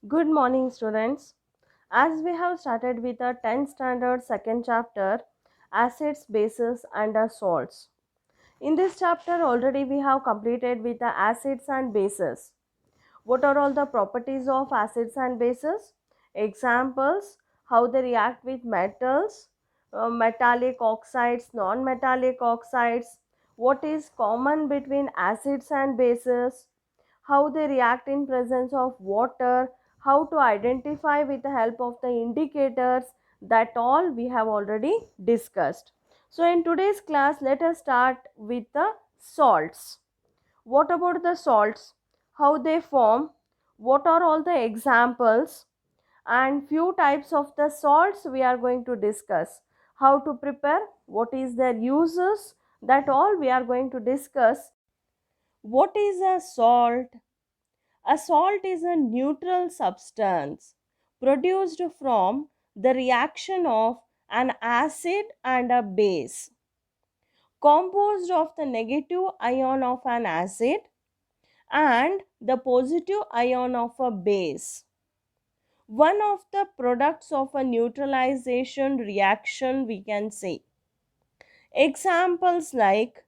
Good morning, students. As we have started with the 10th standard second chapter, acids, bases, and salts. In this chapter, already we have completed with the acids and bases. What are all the properties of acids and bases? Examples, how they react with metals, metallic oxides, non-metallic oxides, what is common between acids and bases, how they react in presence of water, how to identify with the help of the indicators, that all we have already discussed. So in today's class, let us start with the salts. What about the salts? How they form? What are all the examples? And few types of the salts we are going to discuss. How to prepare? What is their uses? That all we are going to discuss. What is a salt? A salt is a neutral substance produced from the reaction of an acid and a base, composed of the negative ion of an acid and the positive ion of a base. One of the products of a neutralization reaction, we can say. Examples like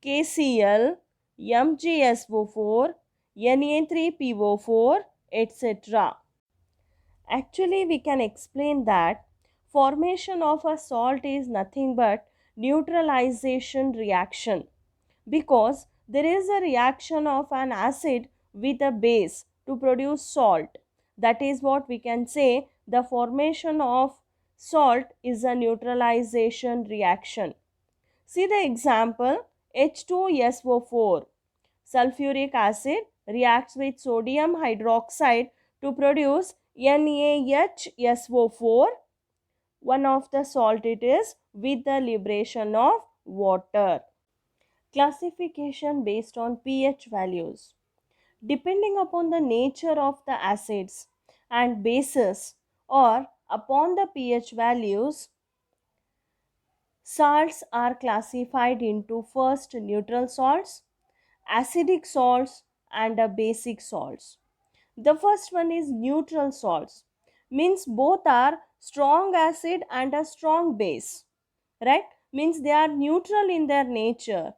KCl, MgSO4, Na3PO4, etc. Actually, we can explain that formation of a salt is nothing but neutralization reaction, because there is a reaction of an acid with a base to produce salt. That is what we can say, the formation of salt is a neutralization reaction. See the example, H2SO4. Sulfuric acid reacts with sodium hydroxide to produce NaHSO4. One of the salt it is, with the liberation of water. Classification based on pH values. Depending upon the nature of the acids and bases or upon the pH values, salts are classified into first neutral salts, acidic salts, and basic salts. The first one is neutral salts, means both are strong acid and a strong base, right? Means they are neutral in their nature,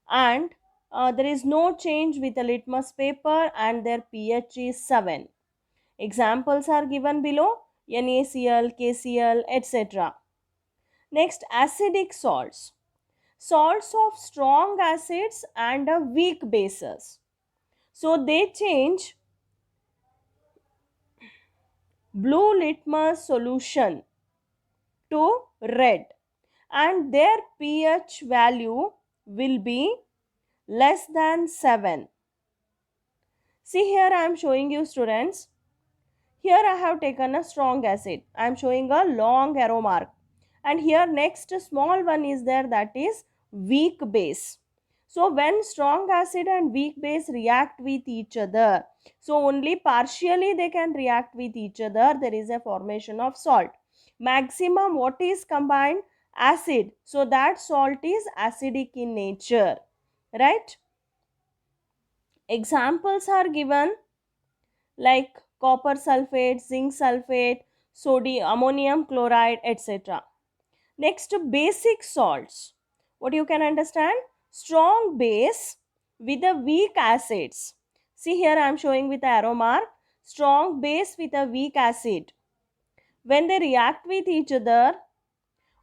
and there is no change with the litmus paper, and their pH is 7. Examples are given below: NaCl, KCl, etc. Next, acidic salts. Salts of strong acids and weak bases. So they change blue litmus solution to red, and their pH value will be less than 7. See, here I am showing you, students. Here I have taken a strong acid. I am showing a long arrow mark. And here next small one is there, that is weak base. So when strong acid and weak base react with each other, so only partially they can react with each other, there is a formation of salt. Maximum what is combined? Acid. So that salt is acidic in nature. Right? Examples are given like copper sulfate, zinc sulfate, sodium, ammonium chloride, etc. Next, basic salts. What you can understand? Strong base with a weak acids. See, here I am showing with the arrow mark. Strong base with a weak acid. When they react with each other,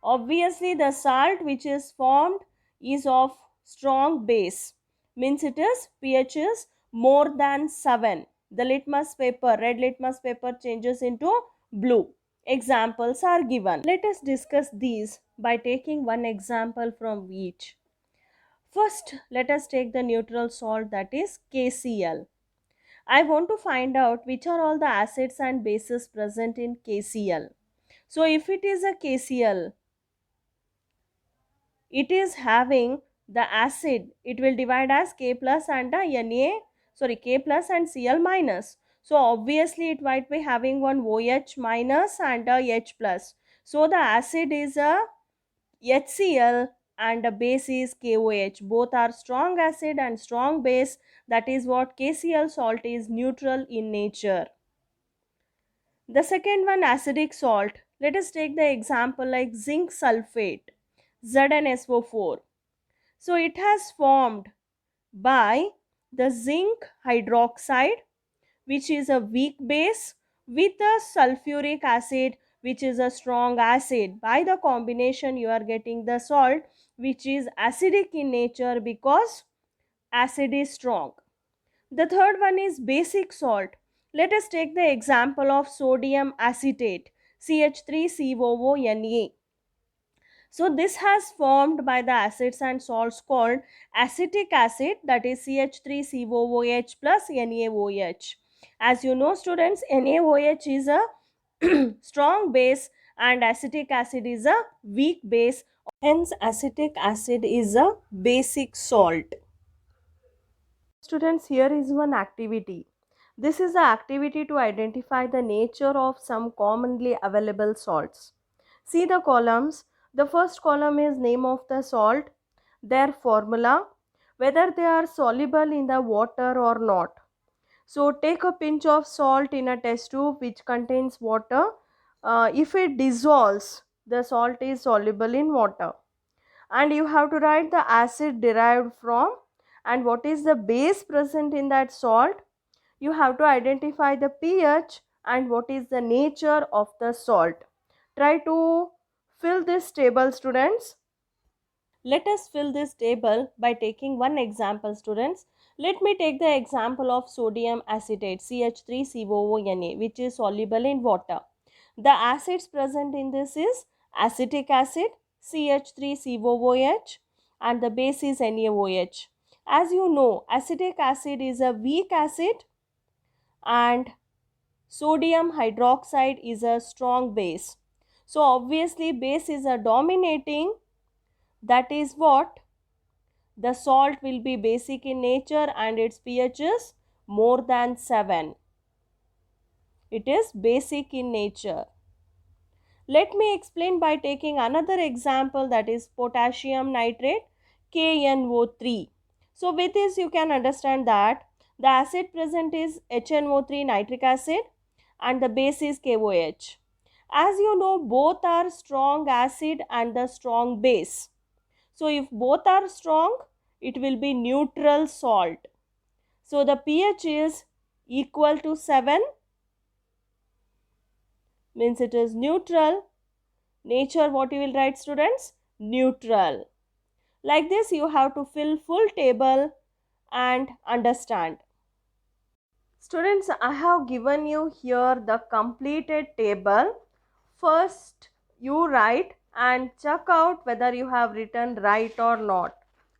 obviously the salt which is formed is of strong base, means it is pH is more than 7. The litmus paper, red litmus paper, changes into blue. Examples are given. Let us discuss these by taking one example from each. First, let us take the neutral salt, that is KCl. I want to find out which are all the acids and bases present in KCl. So if it is a KCl, it is having the acid, it will divide as K plus and K plus and Cl minus. So obviously it might be having one OH minus and a H plus. So the acid is a HCl and the base is KOH. Both are strong acid and strong base. That is what KCl salt is, neutral in nature. The second one, acidic salt. Let us take the example like zinc sulfate, ZnSO4. So it has formed by the zinc hydroxide, which is a weak base, with a sulfuric acid, which is a strong acid. By the combination you are getting the salt which is acidic in nature because acid is strong. The third one is basic salt. Let us take the example of sodium acetate, CH3COONA. So this has formed by the acids and salts called acetic acid, that is CH3COOH plus NaOH. As you know students, NaOH is a strong base and acetic acid is a weak base. Hence acetic acid is a basic salt. Students, here is one activity. This is the activity to identify the nature of some commonly available salts. See the columns. The first column is name of the salt, their formula, whether they are soluble in the water or not. So take a pinch of salt in a test tube which contains water. If it dissolves, the salt is soluble in water. And you have to write the acid derived from and what is the base present in that salt. You have to identify the pH and what is the nature of the salt. Try to fill this table students. Let us fill this table by taking one example students. Let me take the example of sodium acetate CH3COONA, which is soluble in water. The acids present in this is acetic acid CH3COOH and the base is NaOH. As you know, acetic acid is a weak acid and sodium hydroxide is a strong base. So obviously base is a dominating, that is what the salt will be basic in nature and its pH is more than 7. It is basic in nature. Let me explain by taking another example, that is potassium nitrate KNO3. So with this you can understand that the acid present is HNO3 nitric acid and the base is KOH. As you know, both are strong acid and the strong base. So if both are strong, it will be neutral salt. So the pH is equal to 7, means it is neutral. Nature, what you will write students? Neutral. Like this you have to fill full table and understand. Students, I have given you here the completed table. First you write and check out whether you have written right or not.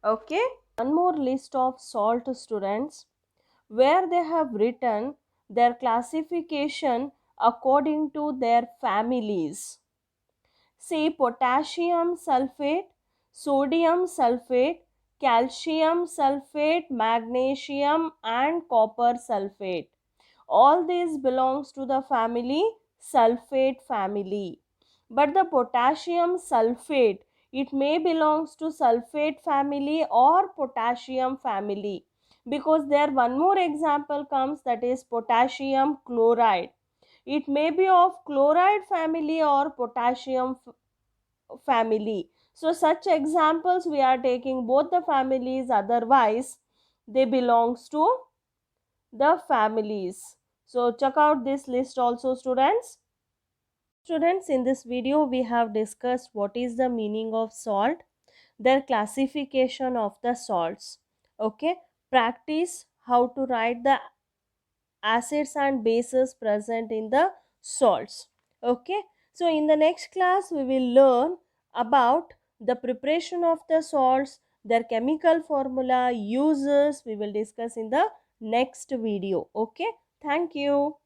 Okay. One more list of salt students where they have written their classification according to their families. See potassium sulfate, sodium sulfate, calcium sulfate, magnesium and copper sulfate. All these belongs to the family sulfate family. But the potassium sulfate, it may belongs to sulfate family or potassium family, because there one more example comes, that is potassium chloride. It may be of chloride family or potassium family. So such examples we are taking both the families, otherwise they belongs to the families. So check out this list also students. Students, in this video we have discussed what is the meaning of salt, their classification of the salts. Okay, practice how to write the acids and bases present in the salts. Okay, so in the next class we will learn about the preparation of the salts, their chemical formula, uses, we will discuss in the next video. Okay, thank you.